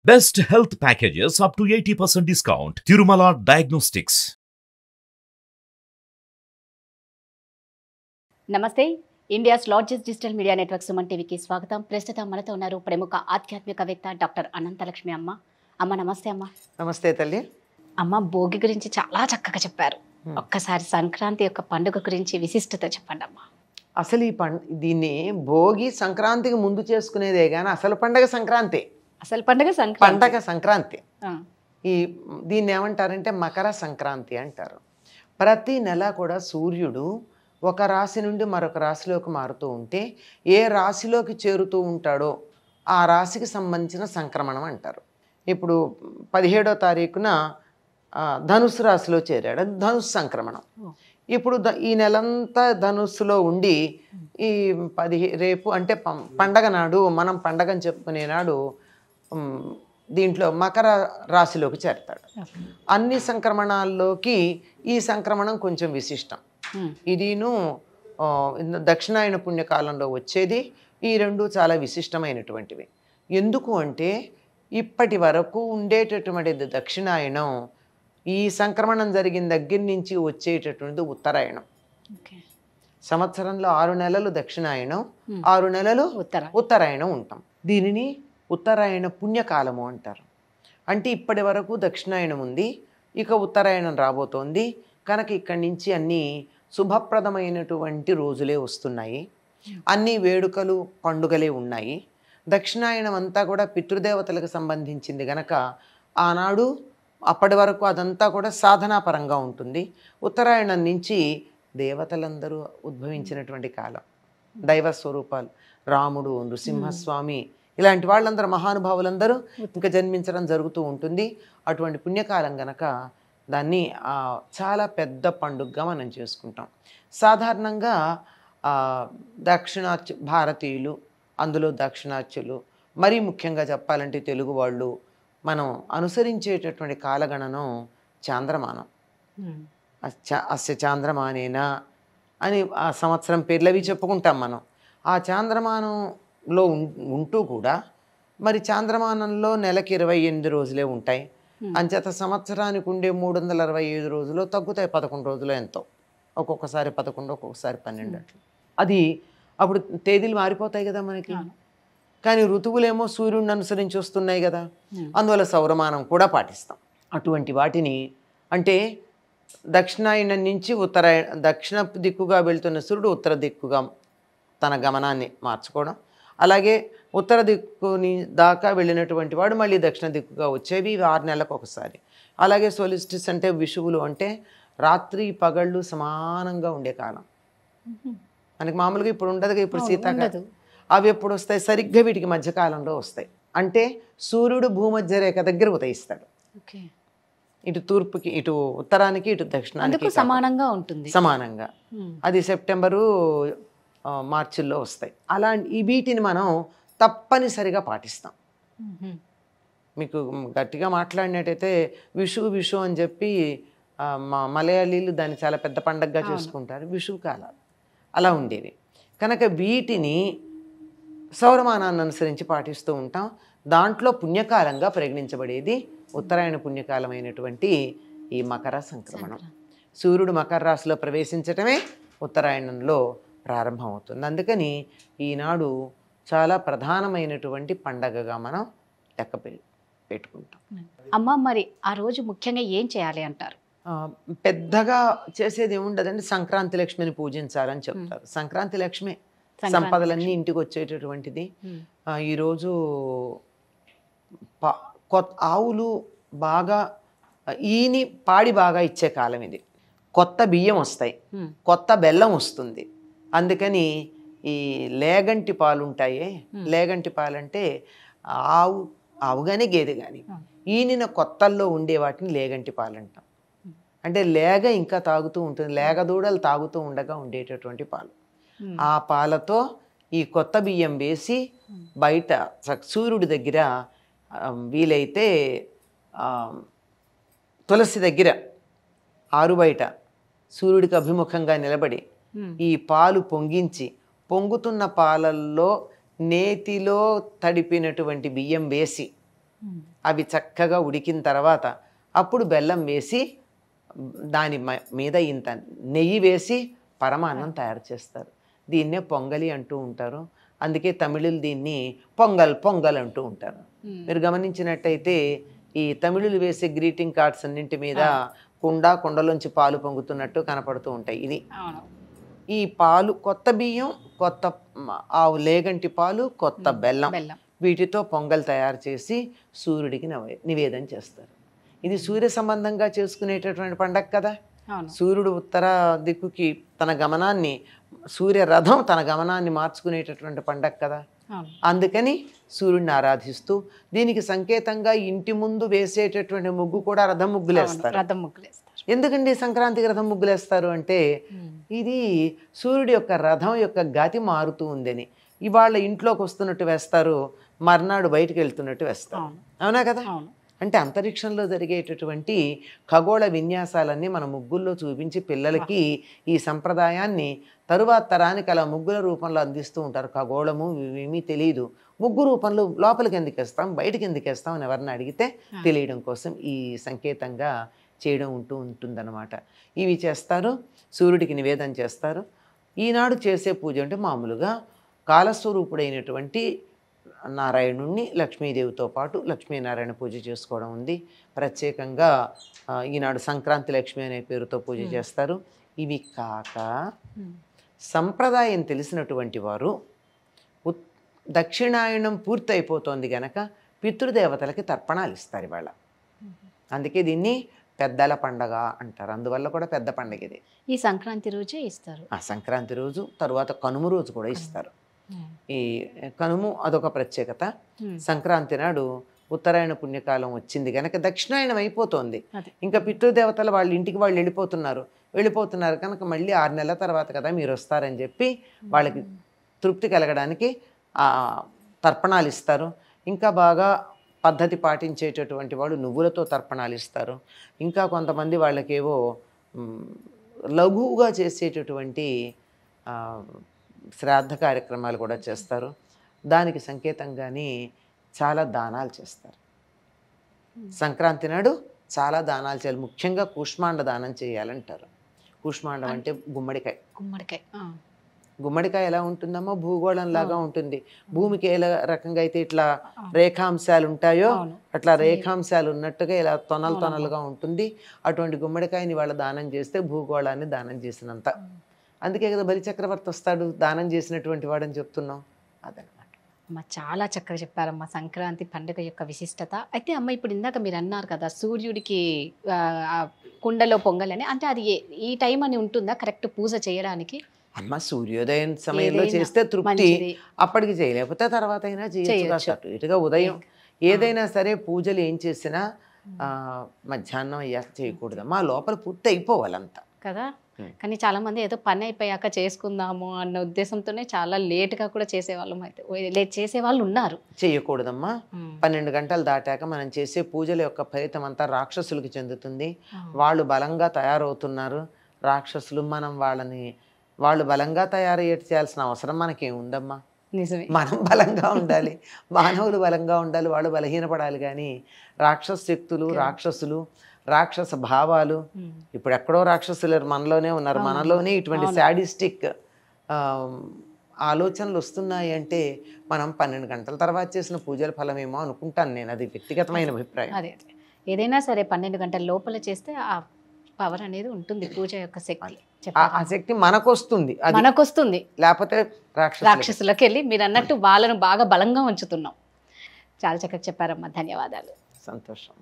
Best health packages up to 80% discount. Tirumala Diagnostics. నమస్తే India's largest digital media network Suman టీవీకి స్వాగతం. ప్రస్తుతం మనతో ఉన్నారు ప్రముఖ ఆధ్యాత్మికవేత్త డాక్టర్ అనంతలక్ష్మి అమ్మ. అమ్మ నమస్తే అమ్మ. నమస్తే తల్లి. అమ్మ భోగి గురించి చాలా చక్కగా చెప్పారు. ఒక్కసారి సంక్రాంతి యొక్క పండుగ గురించి విశిష్టత చెప్పండి అమ్మ. అసలు దీన్ని భోగి సంక్రాంతికి ముందు చేసుకునేదే కానీ అసలు పండగ సంక్రాంతి. అసలు పండుగ సంక్రాంతి. దీన్ని ఏమంటారంటే మకర సంక్రాంతి అంటారు. ప్రతి నెల కూడా సూర్యుడు ఒక రాశి నుండి మరొక రాశిలోకి మారుతూ ఉంటే ఏ రాశిలోకి చేరుతూ ఉంటాడో ఆ రాశికి సంబంధించిన సంక్రమణం అంటారు. ఇప్పుడు 17వ తారీఖున ధనుస్సు రాశిలో చేరాడు, అది ధనుస్సు సంక్రమణం. ఇప్పుడు ఈ నెలంతా ధనుస్సులో ఉండి ఈ రేపు అంటే పండగ నాడు, మనం పండగని చెప్పుకునే నాడు దీంట్లో మకర రాశిలోకి చేరతాడు. అన్ని సంక్రమణాల్లోకి ఈ సంక్రమణం కొంచెం విశిష్టం. ఇదిను దక్షిణాయన పుణ్యకాలంలో వచ్చేది. ఈ రెండు చాలా విశిష్టమైనటువంటివి. ఎందుకు అంటే ఇప్పటి వరకు ఉండేటటువంటిది దక్షిణాయనం, ఈ సంక్రమణం జరిగిన దగ్గర నుంచి వచ్చేటటువంటిది ఉత్తరాయణం. సంవత్సరంలో 6 నెలలు దక్షిణాయనం, 6 నెలలు ఉత్తరాయణం ఉంటాం. దీనిని ఉత్తరాయణ పుణ్యకాలము అంటారు. అంటే ఇప్పటి వరకు దక్షిణాయనం ఉంది, ఇక ఉత్తరాయణం రాబోతోంది. కనుక ఇక్కడి నుంచి అన్నీ శుభప్రదమైనటువంటి రోజులే వస్తున్నాయి, అన్ని వేడుకలు పండుగలే ఉన్నాయి. దక్షిణాయనం అంతా కూడా పితృదేవతలకు సంబంధించింది గనక ఆనాడు అప్పటి వరకు అదంతా కూడా సాధనాపరంగా ఉంటుంది. ఉత్తరాయణం నుంచి దేవతలందరూ ఉద్భవించినటువంటి కాలం, దైవ స్వరూపాలు, రాముడు, నృసింహస్వామి, ఇలాంటి వాళ్ళందరూ మహానుభావులందరూ ఇంకా జన్మించడం జరుగుతూ ఉంటుంది. అటువంటి పుణ్యకాలం గనక దాన్ని చాలా పెద్ద పండుగగా మనం చేసుకుంటాం. సాధారణంగా దక్షిణాత్య భారతీయులు, అందులో దక్షిణాత్యులు, మరీ ముఖ్యంగా చెప్పాలంటే తెలుగు వాళ్ళు, మనం అనుసరించేటటువంటి కాలగణనం చాంద్రమానం. అస్య చాంద్రమానేనా అని ఆ సంవత్సరం పేర్లు అవి చెప్పుకుంటాం మనం. ఆ చాంద్రమానంలో ఉంటూ కూడా మరి చాంద్రమానంలో నెలకి 28 రోజులే ఉంటాయి. అంచేత సంవత్సరానికి ఉండే 365 రోజులు తగ్గుతాయి 11 రోజులు ఎంతో. ఒక్కొక్కసారి 11, ఒక్కొక్కసారి 12 అట్లా. అది అప్పుడు తేదీలు మారిపోతాయి కదా మనకి. కానీ ఋతువులేమో సూర్యుడిని అనుసరించి వస్తున్నాయి కదా, అందువల్ల సౌరమానం కూడా పాటిస్తాం. అటువంటి వాటిని అంటే దక్షిణాయనం నుంచి దక్షిణ దిక్కుగా వెళ్తున్న సూర్యుడు ఉత్తర దిక్కుగా తన గమనాన్ని మార్చుకోవడం, అలాగే ఉత్తర దిక్కుని దాకా వెళ్ళినటువంటి వాడు మళ్ళీ దక్షిణ దిక్కుగా వచ్చేవి 6 నెలలకు ఒకసారి. అలాగే సోలిస్టిస్ అంటే విషువులు, అంటే రాత్రి పగళ్ళు సమానంగా ఉండే కాలం. మనకి మామూలుగా ఇప్పుడు ఉండదుగా, ఇప్పుడు శీతాకాలం. అవి ఎప్పుడు వస్తాయి? సరిగ్గా వీటికి మధ్యకాలంలో వస్తాయి. అంటే సూర్యుడు భూమధ్య రేఖ దగ్గర ఉదయిస్తాడు. ఇటు తూర్పుకి, ఇటు ఉత్తరానికి, ఇటు దక్షిణానికి సమానంగా ఉంటుంది. సమానంగా అది సెప్టెంబరు మార్చిల్లో వస్తాయి. వీటిని మనం తప్పనిసరిగా పాటిస్తాం. మీకు గట్టిగా మాట్లాడినట్టయితే విషు అని చెప్పి మలయాళీలు దాన్ని చాలా పెద్ద పండగగా చేసుకుంటారు. విషువు కాలాలు అలా ఉండేవి. కనుక వీటిని సౌరమానాన్ని అనుసరించి పాటిస్తూ ఉంటాం. దాంట్లో పుణ్యకాలంగా పరిగణించబడేది ఉత్తరాయణ పుణ్యకాలమైనటువంటి ఈ మకర సంక్రమణం. సూర్యుడు మకర రాశిలో ప్రవేశించటమే ఉత్తరాయణంలో ప్రారంభమవుతుంది. అందుకని ఈనాడు చాలా ప్రధానమైనటువంటి పండగగా మనం లెక్క పెట్టుకుంటాం. అమ్మ, మరి ఆ రోజు ముఖ్యంగా ఏం చేయాలి అంటారు? పెద్దగా చేసేది ఏముండదండి, సంక్రాంతి లక్ష్మిని పూజించాలని చెప్తారు. సంక్రాంతి లక్ష్మి సంపదలన్నీ ఇంటికి వచ్చేటటువంటిది. ఈరోజు ఆవులు బాగా పాడి బాగా ఇచ్చే కాలం ఇది. కొత్త బియ్యం వస్తాయి, కొత్త బెల్లం వస్తుంది. అందుకని ఈ లేగంటి పాలు ఉంటాయే, లేగంటి పాలు అంటే ఆవు కానీ గేదె కానీ ఈనిన కొత్తల్లో ఉండే వాటిని లేగంటి పాలు అంటాం. అంటే లేగ ఇంకా తాగుతూ ఉంటుంది, లేగ దూడలు తాగుతూ ఉండగా ఉండేటటువంటి పాలు. ఆ పాలతో ఈ కొత్త బియ్యం వేసి బయట సూర్యుడి దగ్గర, వీలైతే తులసి దగ్గర ఆరు బయట సూర్యుడికి అభిముఖంగా నిలబడి ఈ పాలు పొంగించి, పొంగుతున్న పాలల్లో నేతిలో తడిపినటువంటి బియ్యం వేసి అవి చక్కగా ఉడికిన తర్వాత అప్పుడు బెల్లం వేసి దాని మీద ఇంత నెయ్యి వేసి పరమాన్నం తయారు చేస్తారు. దీన్నే పొంగలి అంటూ ఉంటారు. అందుకే తమిళులు దీన్ని పొంగల్ పొంగల్ అంటూ ఉంటారు. మీరు గమనించినట్టయితే ఈ తమిళులు వేసే గ్రీటింగ్ కార్డ్స్ అన్నింటి మీద కుండలోంచి పాలు పొంగుతున్నట్టు కనపడుతూ ఉంటాయి. ఇది ఈ పాలు కొత్త బియ్యం, కొత్త ఆవు లేగంటి పాలు, కొత్త బెల్లం, వీటితో పొంగల్ తయారు చేసి సూర్యుడికి నివేదన చేస్తారు. ఇది సూర్య సంబంధంగా చేసుకునేటటువంటి పండగ కదా. సూర్యుడు ఉత్తర దిక్కుకి తన గమనాన్ని, సూర్య రథం తన గమనాన్ని మార్చుకునేటటువంటి పండగ కదా. అందుకని సూర్యుడిని ఆరాధిస్తూ దీనికి సంకేతంగా ఇంటి ముందు వేసేటటువంటి ముగ్గు కూడా రథం ముగ్గులేస్తారు. ఎందుకండి సంక్రాంతికి రథం ముగ్గులేస్తారు అంటే ఇది సూర్యుడి యొక్క రథం యొక్క గతి మారుతూ ఉందని. ఇవాళ ఇంట్లోకి వస్తున్నట్టు వేస్తారు, మర్నాడు బయటకు వెళ్తున్నట్టు వేస్తారు. అవునా కదా. అంటే అంతరిక్షంలో జరిగేటటువంటి ఖగోళ విన్యాసాలన్నీ మన ముగ్గుల్లో చూపించి పిల్లలకి ఈ సంప్రదాయాన్ని తరువాత తరానికి అలా ముగ్గుల రూపంలో అందిస్తూ ఉంటారు. ఖగోళము ఏమీ తెలియదు, ముగ్గు రూపంలో లోపలికి ఎందుకు వేస్తాం, బయటకి ఎందుకు వేస్తాం అని ఎవరిని అడిగితే తెలియడం కోసం ఈ సంకేతంగా చేయడం ఉంటుందన్నమాట. ఇవి చేస్తారు, సూర్యుడికి నివేదన చేస్తారు. ఈనాడు చేసే పూజ అంటే మామూలుగా కాలస్వరూపుడైనటువంటి నారాయణుణ్ణి లక్ష్మీదేవితో పాటు లక్ష్మీనారాయణ పూజ చేసుకోవడం ఉంది. ప్రత్యేకంగా ఈనాడు సంక్రాంతి లక్ష్మి అనే పేరుతో పూజ చేస్తారు. ఇవి కాక సంప్రదాయం తెలిసినటువంటి వారు దక్షిణాయనం పూర్తి అయిపోతుంది గనక పితృదేవతలకి తర్పణాలు ఇస్తారు ఇవాళ. అందుకే దీన్ని పెద్దల పండగ అంటారు. అందువల్ల కూడా పెద్ద పండగ ఇది. ఈ సంక్రాంతి రోజే ఇస్తారు. సంక్రాంతి రోజు, తరువాత కనుమ రోజు కూడా ఇస్తారు. ఈ కనుము అదొక ప్రత్యేకత. సంక్రాంతి నాడు ఉత్తరాయణ పుణ్యకాలం వచ్చింది కనుక దక్షిణాయనం అయిపోతుంది. ఇంకా పితృదేవతలు వాళ్ళ ఇంటికి వాళ్ళు వెళ్ళిపోతున్నారు కనుక మళ్ళీ 6 నెలల తర్వాత కదా మీరు వస్తారని చెప్పి వాళ్ళకి తృప్తి కలగడానికి తర్పణాలు ఇస్తారు. ఇంకా బాగా పద్ధతి పాటించేటటువంటి వాళ్ళు నువ్వులతో తర్పణాలు ఇస్తారు. ఇంకా కొంతమంది వాళ్ళకేవో లఘువుగా చేసేటటువంటి శ్రాద్ధ కార్యక్రమాలు కూడా చేస్తారు. దానికి సంకేతంగానే చాలా దానాలు చేస్తారు. సంక్రాంతి నాడు చాలా దానాలు చేయాలి. ముఖ్యంగా కూష్మాండ దానం చేయాలంటారు. కూష్మాండం అంటే గుమ్మడికాయ ఎలా ఉంటుందమ్మా, భూగోళంలాగా ఉంటుంది. భూమికి ఏ రకంగా అయితే ఇట్లా రేఖాంశాలు ఉంటాయో అట్లా రేఖాంశాలు ఉన్నట్టుగా ఇలా తొనలుగా ఉంటుంది. అటువంటి గుమ్మడికాయని వాళ్ళ దానం చేస్తే భూగోళాన్ని దానం చేసినంత. అందుకే కదా బలిచక్రవర్తి వస్తాడు దానం చేసినటువంటి వాడని చెప్తున్నాం. అదనమాట. అమ్మ చాలా చక్కగా చెప్పారమ్మా సంక్రాంతి పండుగ యొక్క విశిష్టత. అయితే అమ్మ ఇప్పుడు ఇందాక మీరు అన్నారు కదా సూర్యుడికి కుండలో పొంగలని, అంటే అది ఈ టైం అని ఉంటుందా కరెక్ట్ పూజ చేయడానికి? అమ్మ సూర్యోదయం సమయంలో చేస్తే తృప్తి, అప్పటికి చేయలేకపోతే తర్వాత అయినా చేయొచ్చు. అటు ఇటుగా ఉదయం ఏదైనా సరే పూజలు ఏం చేసినా మధ్యాహ్నం అయ్యాక చేయకూడదమ్మా, లోపల పూర్తి అయిపోవాలంతా కదా. కానీ చాలా మంది ఏదో పని అయిపోయాక చేసుకుందాము అన్న ఉద్దేశంతోనే చాలా లేట్గా కూడా చేసేవాళ్ళం, అయితే చేసేవాళ్ళు ఉన్నారు. చేయకూడదమ్మా. 12 గంటలు దాటాక మనం చేసే పూజల యొక్క ఫలితం అంతా రాక్షసులకి చెందుతుంది. వాళ్ళు బలంగా తయారవుతున్నారు రాక్షసులు. మనం వాళ్ళు బలంగా తయారయ్యేట్టు చేయాల్సిన అవసరం మనకేముందమ్మా. నిజమే, మనం బలంగా ఉండాలి, మానవులు బలంగా ఉండాలి, వాళ్ళు బలహీనపడాలి. కానీ రాక్షస శక్తులు, రాక్షసులు, రాక్షస భావాలు ఇప్పుడు ఎక్కడో రాక్షసులు మనలోనే ఉన్నారు. మనలోనే ఇటువంటి శాడిస్టిక్ ఆలోచనలు వస్తున్నాయి అంటే మనం 12 గంటల తర్వాత చేసిన పూజల ఫలమేమో అనుకుంటాను నేను. అది వ్యక్తిగతమైన అభిప్రాయం. అదే ఏదైనా సరే 12 గంటల లోపల చేస్తే ఆ పవర్ అనేది ఉంటుంది, పూజ యొక్క శక్తి. ఆ శక్తి మనకొస్తుంది, లేకపోతే రాక్షసులకు వెళ్ళి మీరు అన్నట్టు వాళ్ళను బాగా బలంగా ఉంచుతున్నాం. చాలా చక్కగా చెప్పారమ్మా, ధన్యవాదాలు. సంతోషం.